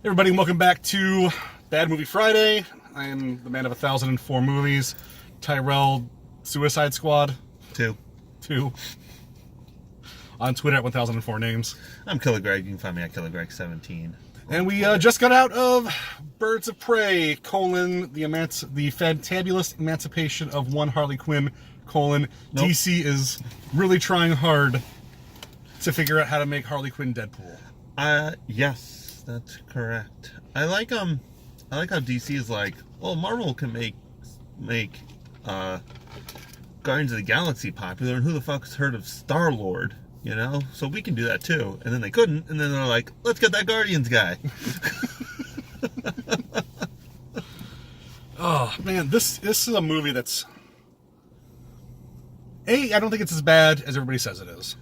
Everybody, welcome back to Bad Movie Friday. I am the man of 1,004 movies, Tyrell Suicide Squad. Two. On Twitter at 1,004 names. I'm Killer Greg. You can find me at Killer Greg 17. And we just got out of Birds of Prey, the Fantabulous Emancipation of one Harley Quinn, Nope. DC is really trying hard to figure out how to make Harley Quinn Deadpool. Yes, that's correct. I like how DC is like, well, Marvel can make Guardians of the Galaxy popular, and who the fuck's heard of Star-Lord? You know, so we can do that too. And then they couldn't, and then they're like, let's get that Guardians guy. Oh man, this is a movie that's I don't think it's as bad as everybody says it is.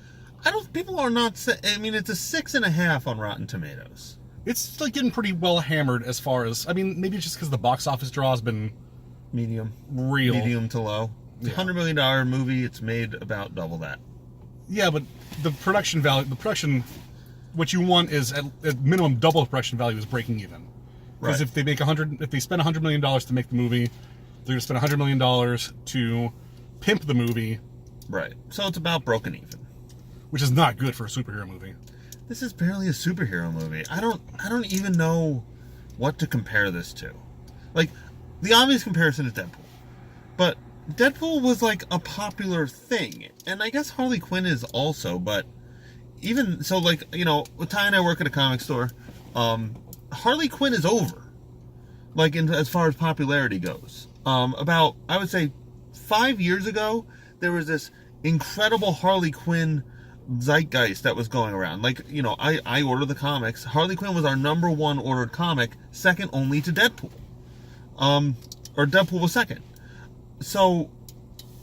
People are not. I mean, it's a 6.5 on Rotten Tomatoes. It's like getting pretty well hammered as far as, I mean, maybe it's just because the box office draw has been medium to low. It's a $100 million movie. It's made about double that. Yeah, but the production value, what you want is at minimum double the production value is breaking even. Because if they spend $100 million to make the movie, they're going to spend $100 million to pimp the movie. Right. So it's about broken even. Which is not good for a superhero movie. This is barely a superhero movie. I don't even know what to compare this to. Like, the obvious comparison is Deadpool. But Deadpool was like a popular thing. And I guess Harley Quinn is also, but even so, like, you know, Ty and I work at a comic store. Harley Quinn is over. Like, as far as popularity goes. About, I would say, 5 years ago, there was this incredible Harley Quinn zeitgeist that was going around. Like, you know, I ordered the comics. Harley Quinn was our number one ordered comic, second only to Deadpool. Or Deadpool was second. So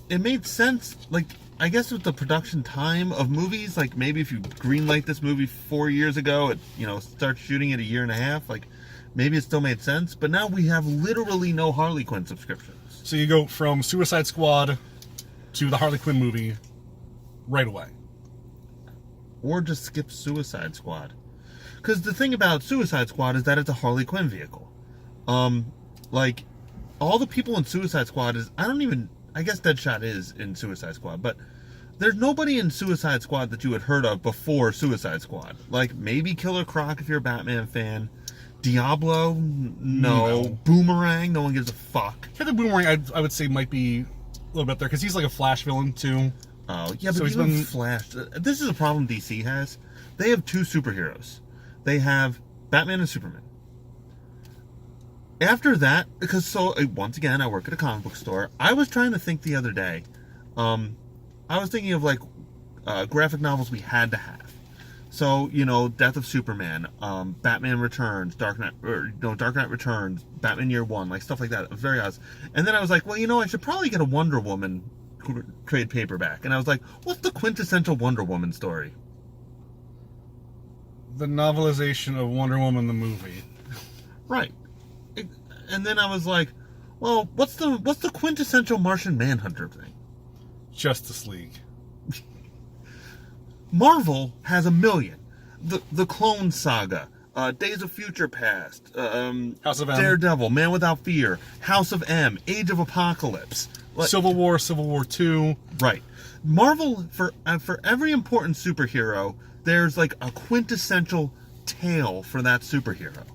it made sense, like, I guess with the production time of movies, like maybe if you greenlight this movie 4 years ago, start shooting it a year and a half, like maybe it still made sense. But now we have literally no Harley Quinn subscriptions. So you go from Suicide Squad to the Harley Quinn movie right away. Or just skip Suicide Squad. Because the thing about Suicide Squad is that it's a Harley Quinn vehicle. Like, all the people in Suicide Squad I guess Deadshot is in Suicide Squad, but there's nobody in Suicide Squad that you had heard of before Suicide Squad. Like, maybe Killer Croc if you're a Batman fan. Diablo? No. Boomerang? No one gives a fuck. Yeah, the Boomerang, I would say, might be a little bit there, because he's like a Flash villain, too. Oh, yeah, but even Flash... This is a problem DC has. They have two superheroes. They have Batman and Superman. After that, once again, I work at a comic book store. I was trying to think the other day. I was thinking of, like, graphic novels we had to have. So, you know, Death of Superman, Batman Returns, Dark Knight Returns, Batman Year One, like, stuff like that. Very odd. And then I was like, well, you know, I should probably get a Wonder Woman trade paperback. And I was like, what's the quintessential Wonder Woman story? The novelization of Wonder Woman the movie. Right. And then I was like, well, what's the quintessential Martian Manhunter thing? Justice League. Marvel has a million. The Clone Saga, Days of Future Past, House of M. Daredevil, Man Without Fear, House of M, Age of Apocalypse. Civil War 2. Right. Marvel, for every important superhero, there's like a quintessential tale for that superhero.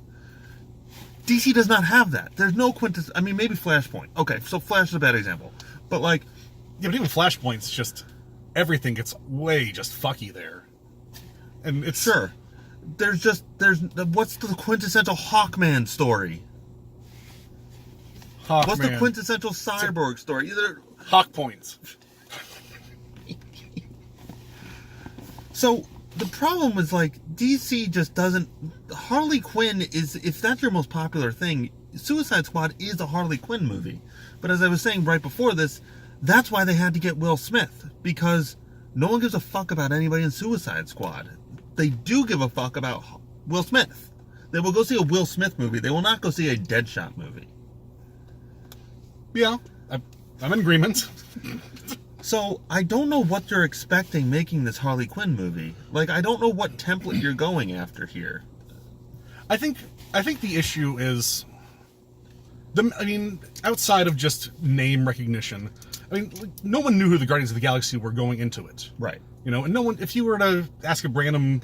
DC does not have that. There's no I mean, maybe Flashpoint. Okay, so Flash is a bad example. But like... Yeah, but even Flashpoint's just... Everything gets way just fucky there. And it's... Sure. What's the quintessential Hawkman story? Hawkman. What's the quintessential Cyborg story? Hawk points. So, the problem is, like, DC just doesn't... Harley Quinn is... If that's your most popular thing, Suicide Squad is a Harley Quinn movie. But as I was saying right before this, that's why they had to get Will Smith. Because no one gives a fuck about anybody in Suicide Squad. They do give a fuck about Will Smith. They will go see a Will Smith movie. They will not go see a Deadshot movie. Yeah, I'm in agreement. So, I don't know what you're expecting making this Harley Quinn movie. Like, I don't know what template you're going after here. I think I think the issue is outside of just name recognition, no one knew who the Guardians of the Galaxy were going into it. Right. And no one, if you were to ask a random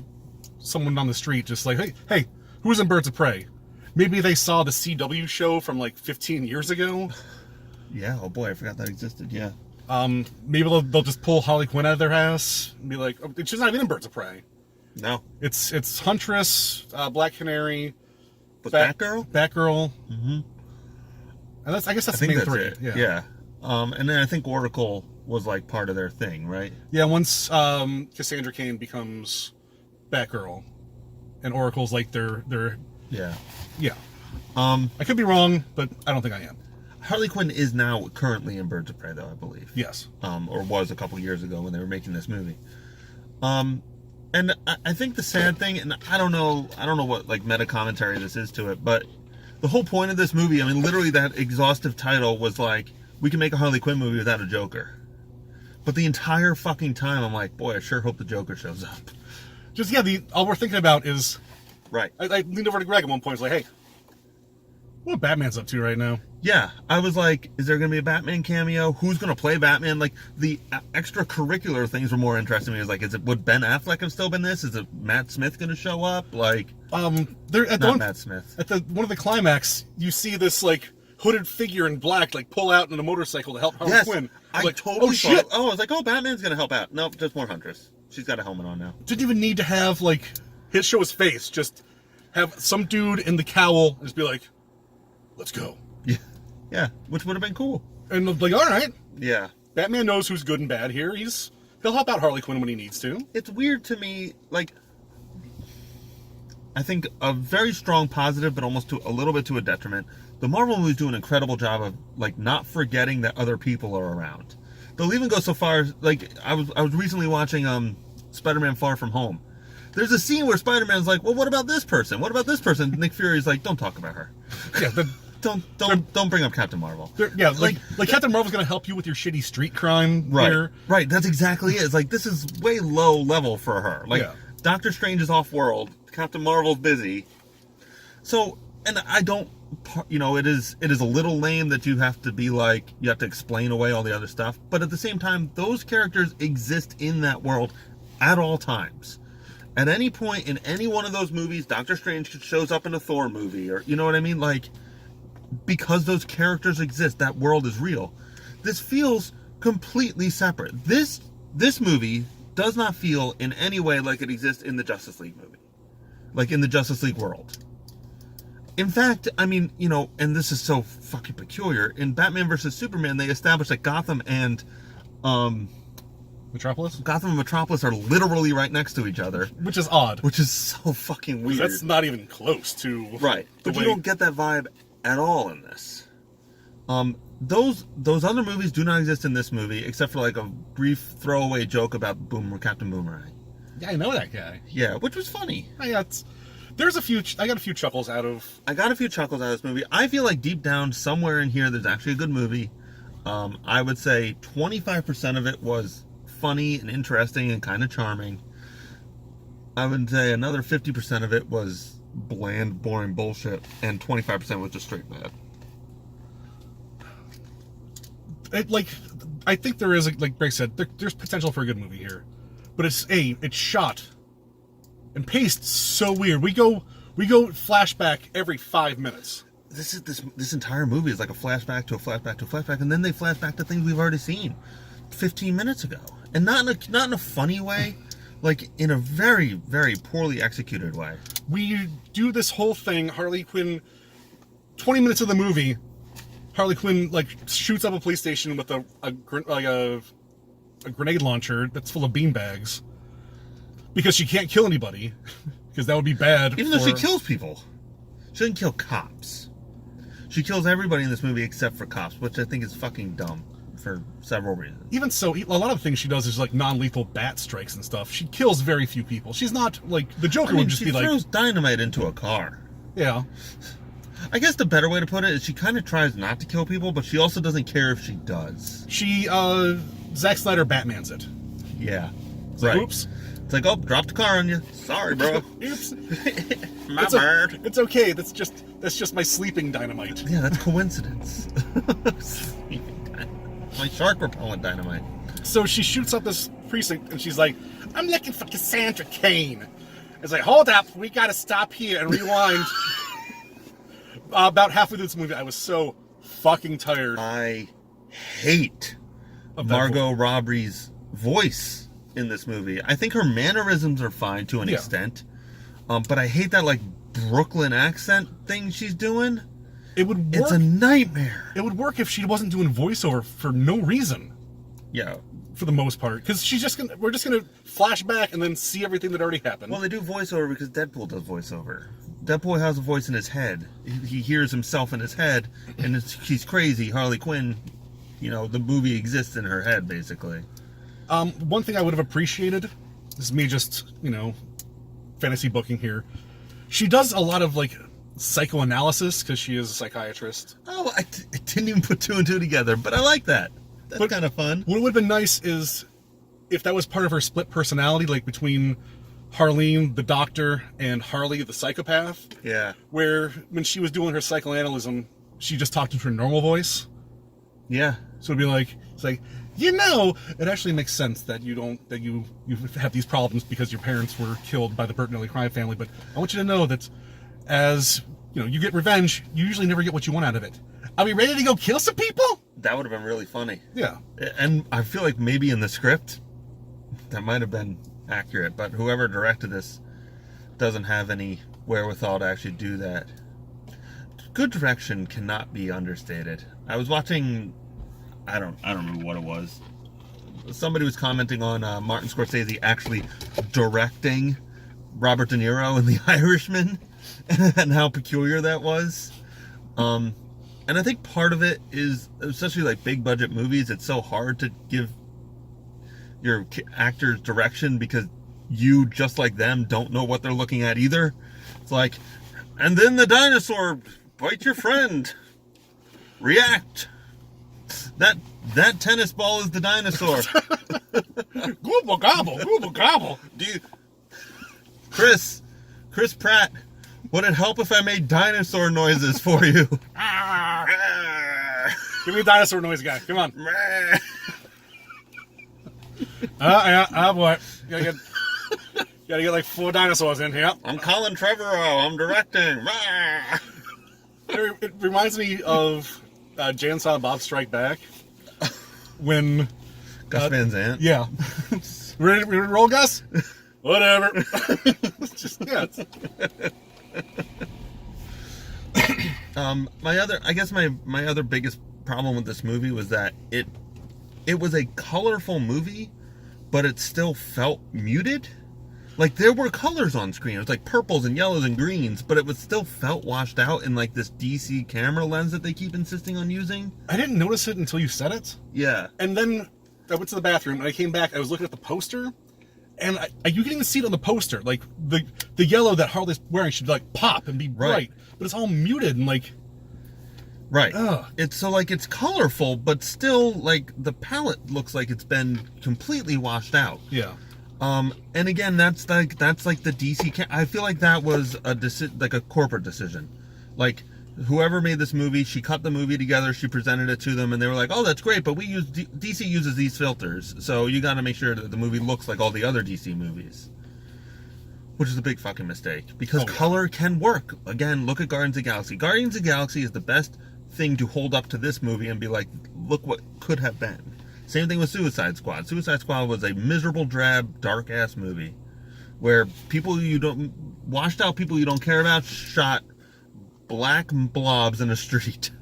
someone on the street, just like, hey, who's in Birds of Prey? Maybe they saw the CW show from like 15 years ago. Yeah, oh boy, I forgot that existed, yeah. Maybe they'll just pull Harley Quinn out of their ass and be like, oh, she's not even in Birds of Prey. No. It's Huntress, Black Canary, Batgirl? Batgirl. Mm-hmm. And I guess that's the main three. It. Yeah. And then I think Oracle was like part of their thing, right? Yeah, once Cassandra Cain becomes Batgirl, and Oracle's like their yeah. I could be wrong, but I don't think I am. Harley Quinn is now currently in Birds of Prey, though, I believe. Yes. Or was a couple years ago when they were making this movie. And I think the sad thing, and I don't know what like meta commentary this is to it, but the whole point of this movie, literally that exhaustive title was like, we can make a Harley Quinn movie without a Joker. But the entire fucking time, I'm like, boy, I sure hope the Joker shows up. Just, all we're thinking about is... Right. I leaned over to Greg at one point, I was like, hey, what Batman's up to right now? Yeah, I was like, is there going to be a Batman cameo? Who's going to play Batman? Like, the extracurricular things were more interesting to me. Like, would Ben Affleck have still been this? Is it Matt Smith going to show up? Like, Matt Smith. At one of the climax, you see this, like, hooded figure in black, like, pull out on a motorcycle to help Harley Quinn. I like, totally shit. I was like, Batman's going to help out. Nope, just more Huntress. She's got a helmet on now. Didn't even need to have, like, show his face. Just have some dude in the cowl and just be like, let's go. Yeah, which would have been cool. And like, all right. Yeah. Batman knows who's good and bad here. He'll help out Harley Quinn when he needs to. It's weird to me, like, I think a very strong positive, but almost a little bit to a detriment. The Marvel movies do an incredible job of, like, not forgetting that other people are around. They'll even go so far as, like, I was recently watching Spider-Man Far From Home. There's a scene where Spider-Man's like, well, what about this person? What about this person? Nick Fury's like, don't talk about her. Yeah, Don't bring up Captain Marvel. Yeah, like Captain Marvel's gonna help you with your shitty street crime. Right, right. That's exactly it. It's like, this is way low level for her. Like, Doctor Strange is off world. Captain Marvel's busy. So, and I don't, it is a little lame that you have to be like, you have to explain away all the other stuff. But at the same time, those characters exist in that world at all times. At any point in any one of those movies, Doctor Strange shows up in a Thor movie, or, you know what I mean? Like, because those characters exist, that world is real. This feels completely separate. This movie does not feel in any way like it exists in the Justice League movie. Like, in the Justice League world. In fact, and this is so fucking peculiar, in Batman vs. Superman, they established that Gotham and Metropolis? Gotham and Metropolis are literally right next to each other. Which is odd. Which is so fucking weird. That's not even close to... Right. But you don't get that vibe at all in this. Those other movies do not exist in this movie, except for like a brief throwaway joke about Captain Boomerang. Yeah, I know that guy. Yeah, which was funny. I got a few chuckles out of... I got a few chuckles out of this movie. I feel like deep down, somewhere in here, there's actually a good movie. I would say 25% of it was funny and interesting and kind of charming. I would say another 50% of it was bland, boring bullshit, and 25% was just straight bad. I think there is, like Greg said, there's potential for a good movie here, but it's shot and paced so weird. We go flashback every 5 minutes. This entire movie is like a flashback to a flashback to a flashback, and then they flash back to things we've already seen 15 minutes ago, and not in a funny way. Like, in a very, very poorly executed way. We do this whole thing, Harley Quinn, 20 minutes of the movie, Harley Quinn, like, shoots up a police station with a grenade launcher that's full of beanbags. Because she can't kill anybody. Because that would be bad. Even though she kills people. She doesn't kill cops. She kills everybody in this movie except for cops, which I think is fucking dumb. For several reasons. Even so, a lot of the things she does is like non-lethal bat strikes and stuff. She kills very few people. She's not like the Joker would just be like... She throws dynamite into a car. Yeah. I guess the better way to put it is she kind of tries not to kill people, but she also doesn't care if she does. She, Zack Snyder Batmans it. Yeah. It's like, oops. It's like, oh, dropped a car on you. Sorry, bro. Oops. My bird. It's okay. That's just my sleeping dynamite. Yeah, that's coincidence. My shark repellent dynamite. So she shoots up this precinct and she's like, I'm looking for Cassandra Cain. It's like, hold up, we gotta stop here and rewind. About halfway through this movie, I was so fucking tired. I hate Margot Robbie's voice in this movie. I think her mannerisms are fine to an extent. But I hate that, like, Brooklyn accent thing she's doing. It would work. It's a nightmare. It would work if she wasn't doing voiceover for no reason. Yeah. For the most part. Because we're just gonna flash back and then see everything that already happened. Well, they do voiceover because Deadpool does voiceover. Deadpool has a voice in his head. He hears himself in his head, and she's crazy. Harley Quinn, the movie exists in her head, basically. One thing I would have appreciated, this is me just, fantasy booking here. She does a lot of, like, psychoanalysis because she is a psychiatrist. Oh, I didn't even put two and two together, but I like that. That's kind of fun. What would have been nice is if that was part of her split personality, like between Harleen, the doctor, and Harley, the psychopath. Yeah. Where when she was doing her psychoanalysis, she just talked in her normal voice. Yeah. So it'd be like, it actually makes sense that you have these problems because your parents were killed by the Bertinelli crime family. But I want you to know that as you get revenge, you usually never get what you want out of it. Are we ready to go kill some people? That would have been really funny. Yeah. And I feel like maybe in the script, that might have been accurate, but whoever directed this doesn't have any wherewithal to actually do that. Good direction cannot be understated. I was watching, I don't remember what it was. Somebody was commenting on Martin Scorsese actually directing Robert De Niro in The Irishman and how peculiar that was. And I think part of it is, especially like big budget movies, it's so hard to give your actors direction because you, just like them, don't know what they're looking at either. It's like, and then the dinosaur bite your friend. React. That tennis ball is the dinosaur. Gobble gobble, gobble gobble. Chris Pratt, would it help if I made dinosaur noises for you? Give me a dinosaur noise guy. Come on. Boy. Gotta get like 4 dinosaurs in here. I'm Colin Trevorrow. I'm directing. It reminds me of Jay and Silent Bob Strike Back. When Gus Van Sant. Yeah. Ready to roll, Gus? Whatever. My other biggest problem with this movie was that it was a colorful movie, but it still felt muted. Like, there were colors on screen. It was like purples and yellows and greens, but it was still felt washed out in like this DC camera lens that they keep insisting on using. I didn't notice it until you said it. Yeah. And then I went to the bathroom and I came back. I was looking at the poster, and you can even see it on the poster. Like the yellow that Harley's wearing should like pop and be bright, but it's all muted and like. Right. It's colorful, but still like the palette looks like it's been completely washed out. Yeah. And again, that's like the DC. I feel like that was a corporate decision. Like, whoever made this movie, she cut the movie together, she presented it to them, and they were like, "Oh, that's great, but DC uses these filters, so you got to make sure that the movie looks like all the other DC movies." Which is a big fucking mistake because color can work. Again, look at Guardians of the Galaxy. Guardians of the Galaxy is the best thing to hold up to this movie and be like, "Look what could have been." Same thing with Suicide Squad. Suicide Squad was a miserable, drab, dark-ass movie where washed out people you don't care about shot black blobs in a street.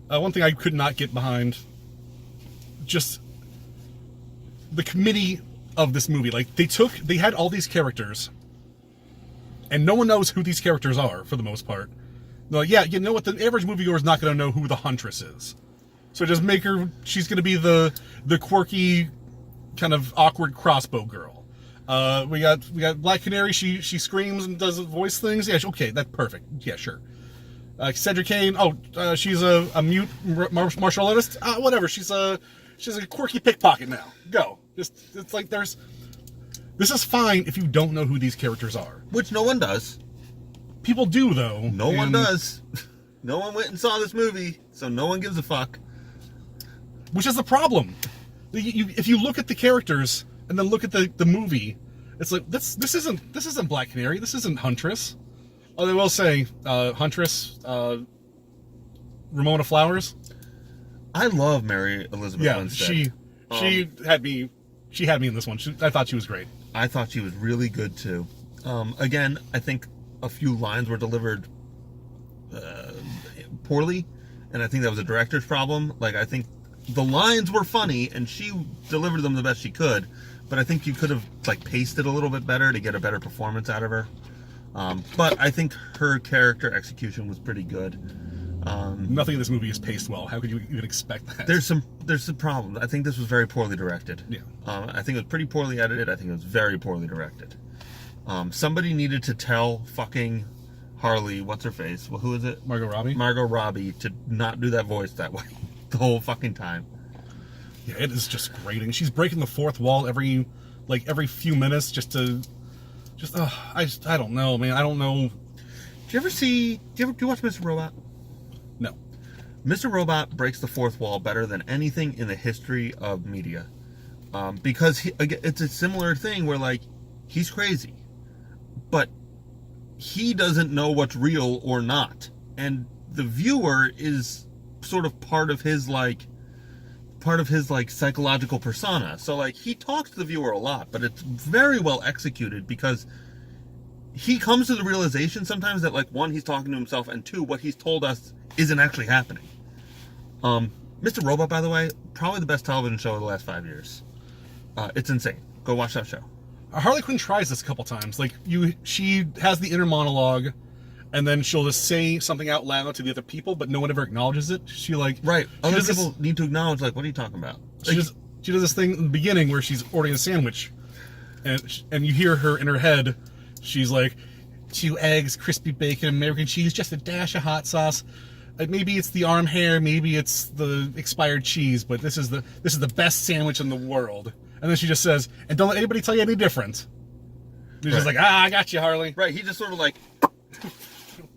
One thing I could not get behind, just the committee of this movie. Like, they had all these characters, and no one knows who these characters are for the most part. They're like, yeah, you know what? The average moviegoer is not going to know who the Huntress is. So just make her, she's going to be the quirky, kind of awkward crossbow girl. We got Black Canary, she screams and does voice things. Yeah, okay, that's perfect. Yeah, sure. Cedric Kane, she's a mute martial artist. Whatever, she's a quirky pickpocket now. Go. Just it's like this is fine if you don't know who these characters are. Which no one does. People do though. No one does. No one went and saw this movie, so no one gives a fuck. Which is the problem. If you look at the characters and then look at the movie, it's like this isn't Black Canary. This isn't Huntress. Oh, they will say Huntress, Ramona Flowers. I love Mary Elizabeth Winstead. She had me in this one. I thought she was great. I thought she was really good too. Again, I think a few lines were delivered poorly, and I think that was a director's problem. Like, I think the lines were funny and she delivered them the best she could, but I think you could have like paced it a little bit better to get a better performance out of her. But I think her character execution was pretty good. Nothing in this movie is paced well. How could you even expect that? There's some problems. I think this was very poorly directed. Yeah. I think it was pretty poorly edited. I think it was very poorly directed. Somebody needed to tell fucking Harley, what's her face? Well, who is it? Margot Robbie? Margot Robbie, to not do that voice that way the whole fucking time. Yeah, it is just grating. She's breaking the fourth wall every few minutes I don't know, man. I don't know. Do you watch Mr. Robot? No. Mr. Robot breaks the fourth wall better than anything in the history of media. Because it's a similar thing where, like, he's crazy, but he doesn't know what's real or not. And the viewer is sort of part of his psychological persona. So, like, he talks to the viewer a lot, but it's very well executed because he comes to the realization sometimes that, like, one, he's talking to himself, and two, what he's told us isn't actually happening. Mr. Robot, by the way, probably the best television show of the last 5 years. It's insane. Go watch that show. Harley Quinn tries this a couple times. Like, she has the inner monologue, and then she'll just say something out loud to the other people, but no one ever acknowledges it. Other people need to acknowledge, like, what are you talking about? She does this thing in the beginning where she's ordering a sandwich, and you hear her in her head. She's like, 2 eggs, crispy bacon, American cheese, just a dash of hot sauce. Maybe it's the arm hair, maybe it's the expired cheese, but this is the best sandwich in the world. And then she just says, and don't let anybody tell you any different. He's just like, I got you, Harley. Right, he just sort of like...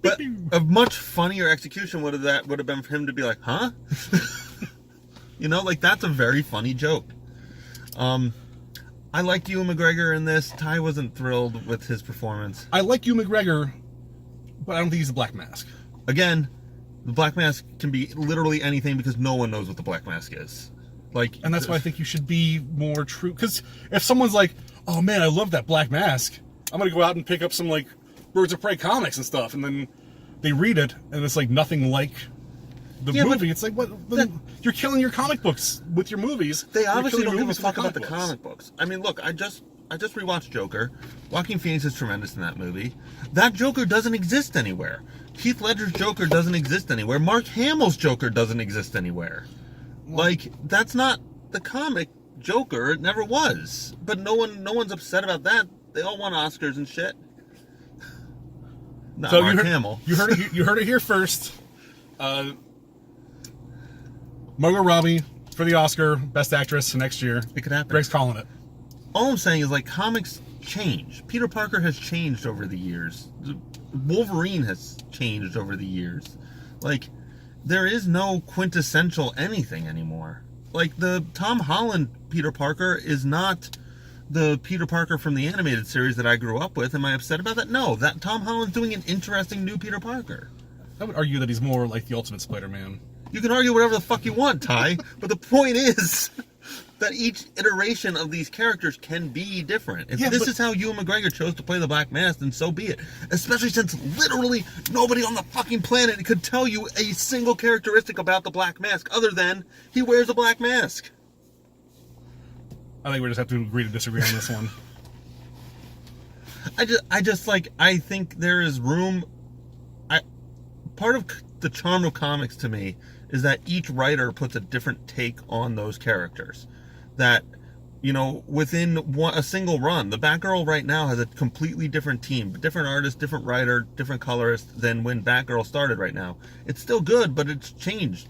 But a much funnier execution would have been for him to be like, huh? You know, like, that's a very funny joke. I liked Ewan McGregor in this. Ty wasn't thrilled with his performance. I like Ewan McGregor, but I don't think he's a Black Mask. Again, the Black Mask can be literally anything because no one knows what the Black Mask is. Like, and that's why I think you should be more true. Because if someone's like, oh man, I love that Black Mask, I'm going to go out and pick up some, like, Birds of Prey comics and stuff, and then they read it, and it's like nothing like the movie. It's like, you're killing your comic books with your movies. They obviously don't give a fuck about the comic books. I mean, look, I just rewatched Joker. Joaquin Phoenix is tremendous in that movie. That Joker doesn't exist anywhere. Heath Ledger's Joker doesn't exist anywhere. Mark Hamill's Joker doesn't exist anywhere. Like, that's not the comic Joker. It never was. But no one's upset about that. They all won Oscars and shit. Not Mark Hamill. You heard it here first. Margot Robbie for the Oscar, Best Actress next year. It could happen. Greg's calling it. All I'm saying is, like, comics change. Peter Parker has changed over the years. Wolverine has changed over the years. Like, there is no quintessential anything anymore. Like, the Tom Holland Peter Parker is not the Peter Parker from the animated series that I grew up with. Am I upset about that? No, that Tom Holland's doing an interesting new Peter Parker. I would argue that he's more like the Ultimate Spider-Man. You can argue whatever the fuck you want, Ty, but the point is that each iteration of these characters can be different. If this is how Ewan McGregor chose to play the Black Mask, then so be it. Especially since literally nobody on the fucking planet could tell you a single characteristic about the Black Mask other than he wears a black mask. I think we just have to agree to disagree on this one. I think there is room. Part of the charm of comics to me is that each writer puts a different take on those characters. That, you know, within a single run, the Batgirl right now has a completely different team, different artist, different writer, different colorist than when Batgirl started right now. It's still good, but it's changed.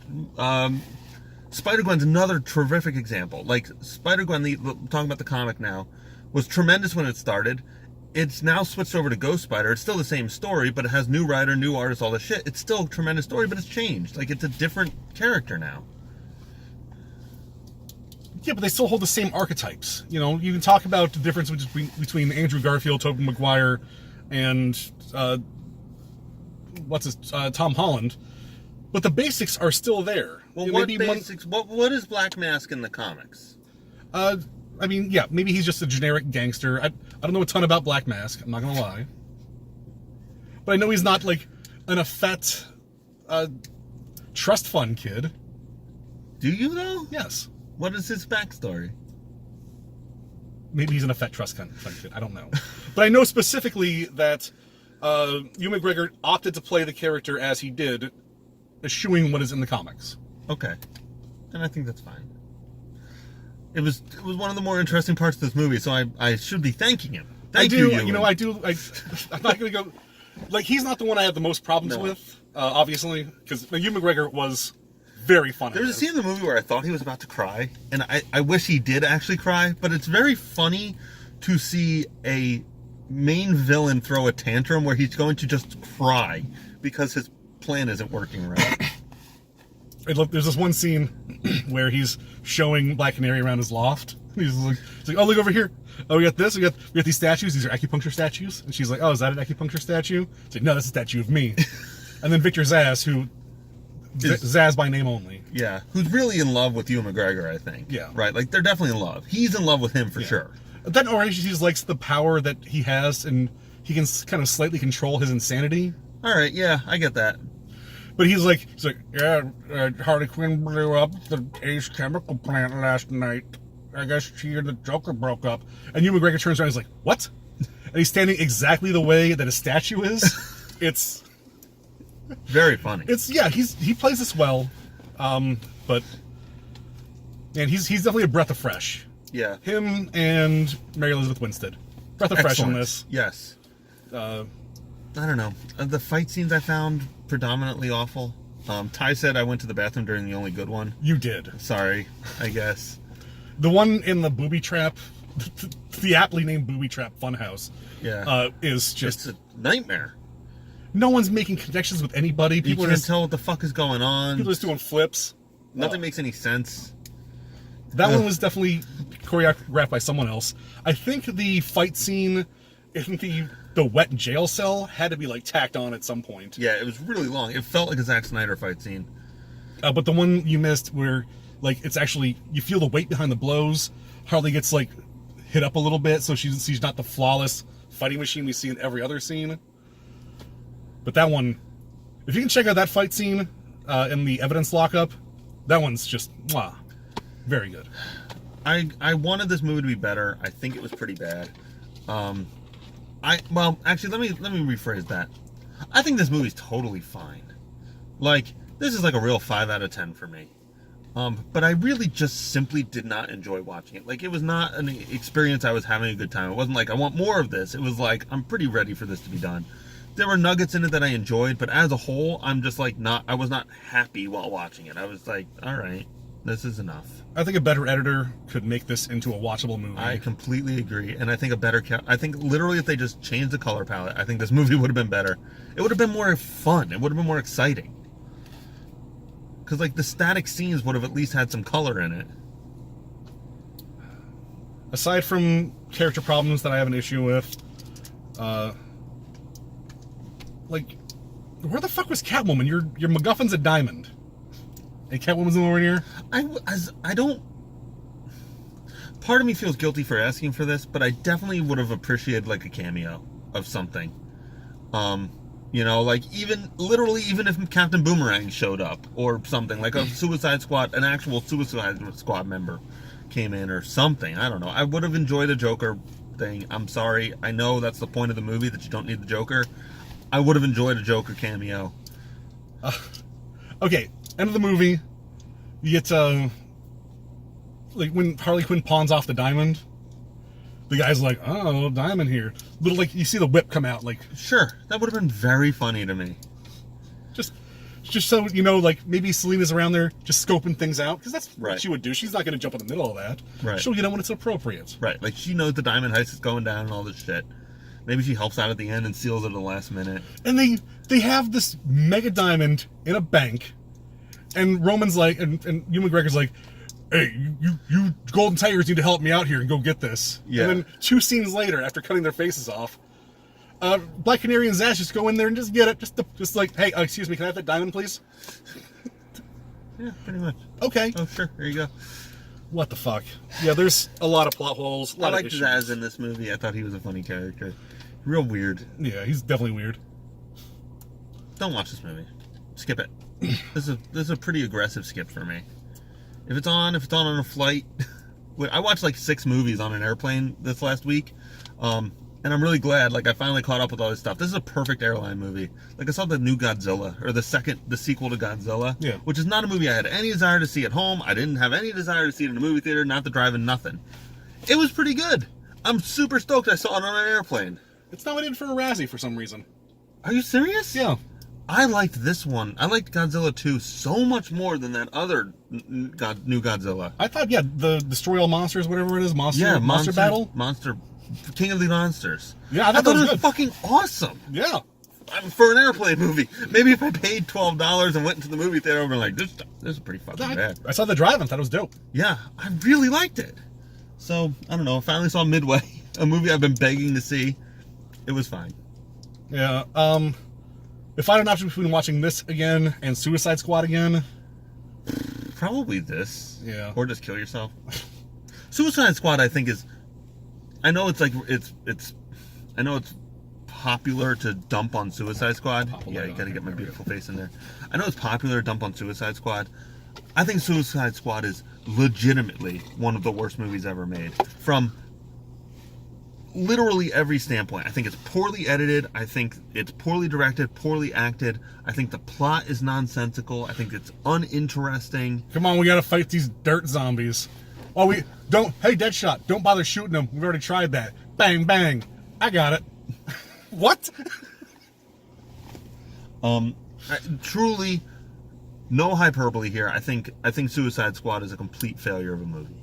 Spider-Gwen's another terrific example. Like, Spider-Gwen, talking about the comic now, was tremendous when it started. It's now switched over to Ghost Spider. It's still the same story, but it has new writer, new artist, all this shit. It's still a tremendous story, but it's changed. Like, it's a different character now. Yeah, but they still hold the same archetypes. You know, you can talk about the difference between Andrew Garfield, Tobey Maguire, and Tom Holland, but the basics are still there. Well, what basics? What is Black Mask in the comics? I mean, yeah, maybe he's just a generic gangster. I don't know a ton about Black Mask. I'm not gonna lie, but I know he's not like an effete trust fund kid. Do you though? Yes. What is his backstory? Maybe he's an effete trust fund kid. I don't know, but I know specifically that Ewan McGregor opted to play the character as he did, eschewing what is in the comics. Okay, and I think that's fine. It was one of the more interesting parts of this movie, so I should be thanking him. Thank you, Ewan. You know, I do. I'm not going to go. Like, he's not the one I have the most problems with, obviously, because Ewan McGregor was very funny. There was a scene in the movie where I thought he was about to cry, and I wish he did actually cry, but it's very funny to see a main villain throw a tantrum where he's going to just cry because his plan isn't working right. There's this one scene where he's showing Black Canary around his loft. He's like, oh, look over here. Oh, we got this. We got these statues. These are acupuncture statues. And she's like, oh, is that an acupuncture statue? It's like, no, that's a statue of me. And then Victor Zsasz, Zsasz by name only. Yeah, who's really in love with Ewan McGregor, I think. Yeah. Right? Like, they're definitely in love. He's in love with him for sure. That, or he just likes the power that he has, and he can kind of slightly control his insanity. All right, yeah, I get that. But he's like, yeah, Harley Quinn blew up the Ace chemical plant last night. I guess she and the Joker broke up. And Ewan McGregor turns around and he's like, what? And he's standing exactly the way that a statue is. It's very funny. He plays this well. But man, he's definitely a breath of fresh. Yeah. Him and Mary Elizabeth Winstead. Breath of fresh in this. Yes. I don't know. The fight scenes I found predominantly awful. Ty said I went to the bathroom during the only good one. You did. Sorry, I guess. The one in the booby trap, the aptly named booby trap funhouse, is just it's a nightmare. No one's making connections with anybody. People can't tell what the fuck is going on. People are just doing flips. Nothing makes any sense. That one was definitely choreographed by someone else. I think the fight scene in the wet jail cell had to be like tacked on at some point. Yeah, it was really long. It felt like a Zack Snyder fight scene. But the one you missed where like it's actually, you feel the weight behind the blows. Harley gets like hit up a little bit, so she's not the flawless fighting machine we see in every other scene. But that one, if you can check out that fight scene in the evidence lockup, that one's just very good. I wanted this movie to be better. I think it was pretty bad. Actually, let me rephrase that. I think this movie's totally fine. Like, this is like a real 5 out of 10 for me. But I really just simply did not enjoy watching it. Like, it was not an experience I was having a good time. It wasn't like, I want more of this. It was like, I'm pretty ready for this to be done. There were nuggets in it that I enjoyed, but as a whole, I'm just like I was not happy while watching it. I was like, all right, this is enough. I think a better editor could make this into a watchable movie. I completely agree. And I think I think literally if they just changed the color palette, I think this movie would have been better. It would have been more fun. It would have been more exciting. Because, like, the static scenes would have at least had some color in it. Aside from character problems that I have an issue with, like, where the fuck was Catwoman? Your MacGuffin's a diamond. And Catwoman's nowhere near? I don't... Part of me feels guilty for asking for this, but I definitely would have appreciated, like, a cameo of something. You know, like, even if Captain Boomerang showed up, or something, like a Suicide Squad, an actual Suicide Squad member came in, or something. I don't know. I would have enjoyed a Joker thing. I'm sorry. I know that's the point of the movie, that you don't need the Joker. I would have enjoyed a Joker cameo. Okay, end of the movie. You get, like, when Harley Quinn pawns off the diamond, the guy's like, oh, diamond here. Little, like, you see the whip come out, like... Sure, that would have been very funny to me. Just Just so you know, like maybe Selena's around there just scoping things out, because that's Right. what she would do. She's not going to jump in the middle of that. Right. She'll get in when it's appropriate. Right. Like she knows the diamond heist is going down and all this shit. Maybe she helps out at the end and seals it at the last minute. And they have this mega diamond in a bank, and Roman's like, and Ewan McGregor's like, hey, you Golden Tigers need to help me out here and go get this. Yeah. And then 2 scenes later, after cutting their faces off, Black Canary and Zash just go in there and just get it. Just like, hey, excuse me, can I have that diamond, please? Yeah, pretty much. Okay. Oh, sure. There you go. What the fuck? Yeah, there's a lot of plot holes. I liked Zaz in this movie. I thought he was a funny character. Real weird. Yeah, he's definitely weird. Don't watch this movie. Skip it. This is a pretty aggressive skip for me. If it's on a flight. I watched like 6 movies on an airplane this last week. And I'm really glad, like, I finally caught up with all this stuff. This is a perfect airline movie. Like, I saw the new Godzilla, or the sequel to Godzilla, yeah. Which is not a movie I had any desire to see at home. I didn't have any desire to see it in a movie theater, not the drive-in, nothing. It was pretty good. I'm super stoked I saw it on an airplane. It's nominated for a Razzie for some reason. Are you serious? Yeah. I liked this one. I liked Godzilla 2 so much more than that other new Godzilla. I thought, yeah, the Destroy All Monsters, whatever it is, Monster Battle? King of the Monsters. Yeah, I thought it was good. fucking awesome. Yeah. For an airplane movie. Maybe if I paid $12 and went into the movie theater, I'd be like, this is pretty fucking bad. I saw the drive-in, thought it was dope. Yeah, I really liked it. So, I don't know, I finally saw Midway, a movie I've been begging to see. It was fine. Yeah, if I had an option between watching this again and Suicide Squad again... Probably this. Yeah. Or just kill yourself. Suicide Squad, I think, is... I know it's like, I know it's popular to dump on Suicide Squad. Yeah, you gotta get my beautiful face in there. I know it's popular to dump on Suicide Squad. I think Suicide Squad is legitimately one of the worst movies ever made. From literally every standpoint. I think it's poorly edited. I think it's poorly directed, poorly acted. I think the plot is nonsensical. I think it's uninteresting. Come on, we gotta fight these dirt zombies. Oh, hey, Deadshot, don't bother shooting them. We've already tried that. Bang, bang. I got it. What? Truly, no hyperbole here. I think Suicide Squad is a complete failure of a movie.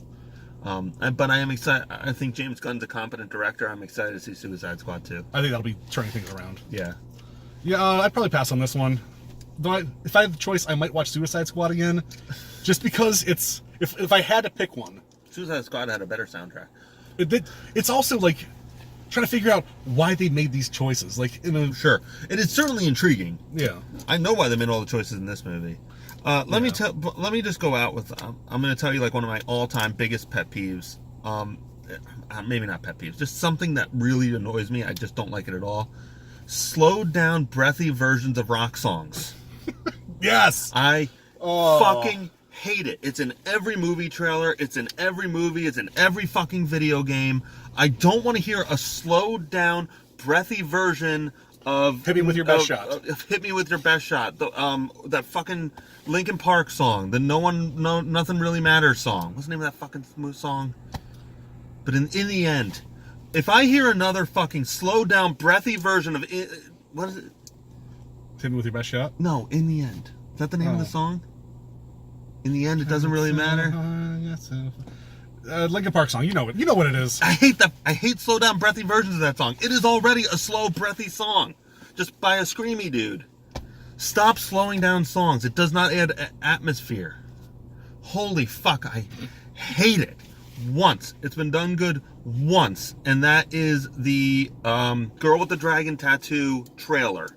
But I am excited. I think James Gunn's a competent director. I'm excited to see Suicide Squad 2. I think that'll be turning things around. Yeah. Yeah, I'd probably pass on this one. Though if I had the choice, I might watch Suicide Squad again. Just because it's... If I had to pick one... Suicide Squad had a better soundtrack. It's also, like, trying to figure out why they made these choices. Like, Sure. It is certainly intriguing. Yeah. I know why they made all the choices in this movie. Let me just go out with... I'm going to tell you, like, one of my all-time biggest pet peeves. Maybe not pet peeves. Just something that really annoys me. I just don't like it at all. Slowed down, breathy versions of rock songs. Yes! I fucking hate it. It's in every movie trailer. It's in every movie. It's in every fucking video game. I don't want to hear a slowed down, breathy version of Hit Me With Your Best Shot. Hit Me With Your Best Shot. That fucking Linkin Park song. The Nothing Really Matters song. What's the name of that fucking song? But in the end, if I hear another fucking slowed down, breathy version of it, what is it? Hit Me With Your Best Shot? No, In the End. Is that the name of the song? In the end, it doesn't really matter. Linkin Park song. You know it. You know what it is. I hate that. I hate slow down, breathy versions of that song. It is already a slow, breathy song, just by a screamy dude. Stop slowing down songs. It does not add atmosphere. Holy fuck! I hate it. Once it's been done good once, and that is the Girl with the Dragon Tattoo trailer.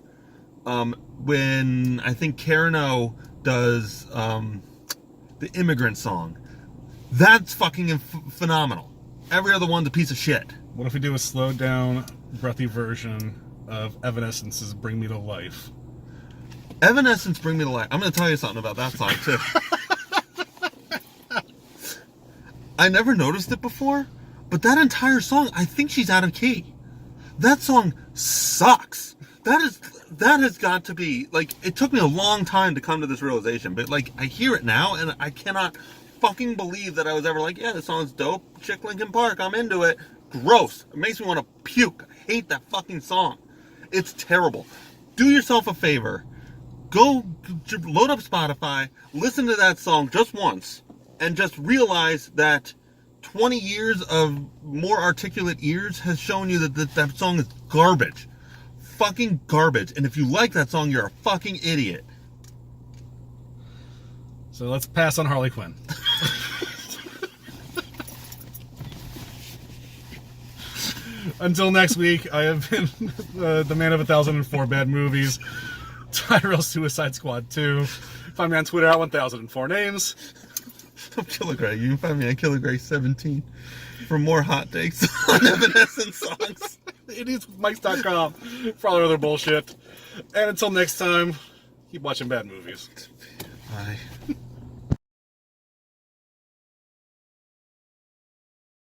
When I think Karen O does the Immigrant song. That's fucking phenomenal. Every other one's a piece of shit. What if we do a slowed down, breathy version of Evanescence's Bring Me to Life? Evanescence, Bring Me to Life. I'm going to tell you something about that song, too. I never noticed it before, but that entire song, I think she's out of key. That song sucks. That has got to be, like, it took me a long time to come to this realization, but, like, I hear it now, and I cannot fucking believe that I was ever like, yeah, this song's dope. Chick Linkin Park, I'm into it. Gross. It makes me want to puke. I hate that fucking song. It's terrible. Do yourself a favor. go load up Spotify, listen to that song just once, and just realize that 20 years of more articulate ears has shown you that song is garbage. Fucking garbage. And if you like that song, you're a fucking idiot. So let's pass on Harley Quinn. Until next week, I have been the man of 1004 bad movies, Tyrell Suicide Squad 2. Find me on Twitter at 1004 names. I'm Killer Greg. You can find me on Killer Greg 17 for more hot takes on Evanescence songs. It is Mics.com for all our other bullshit. And until next time, keep watching bad movies. Bye.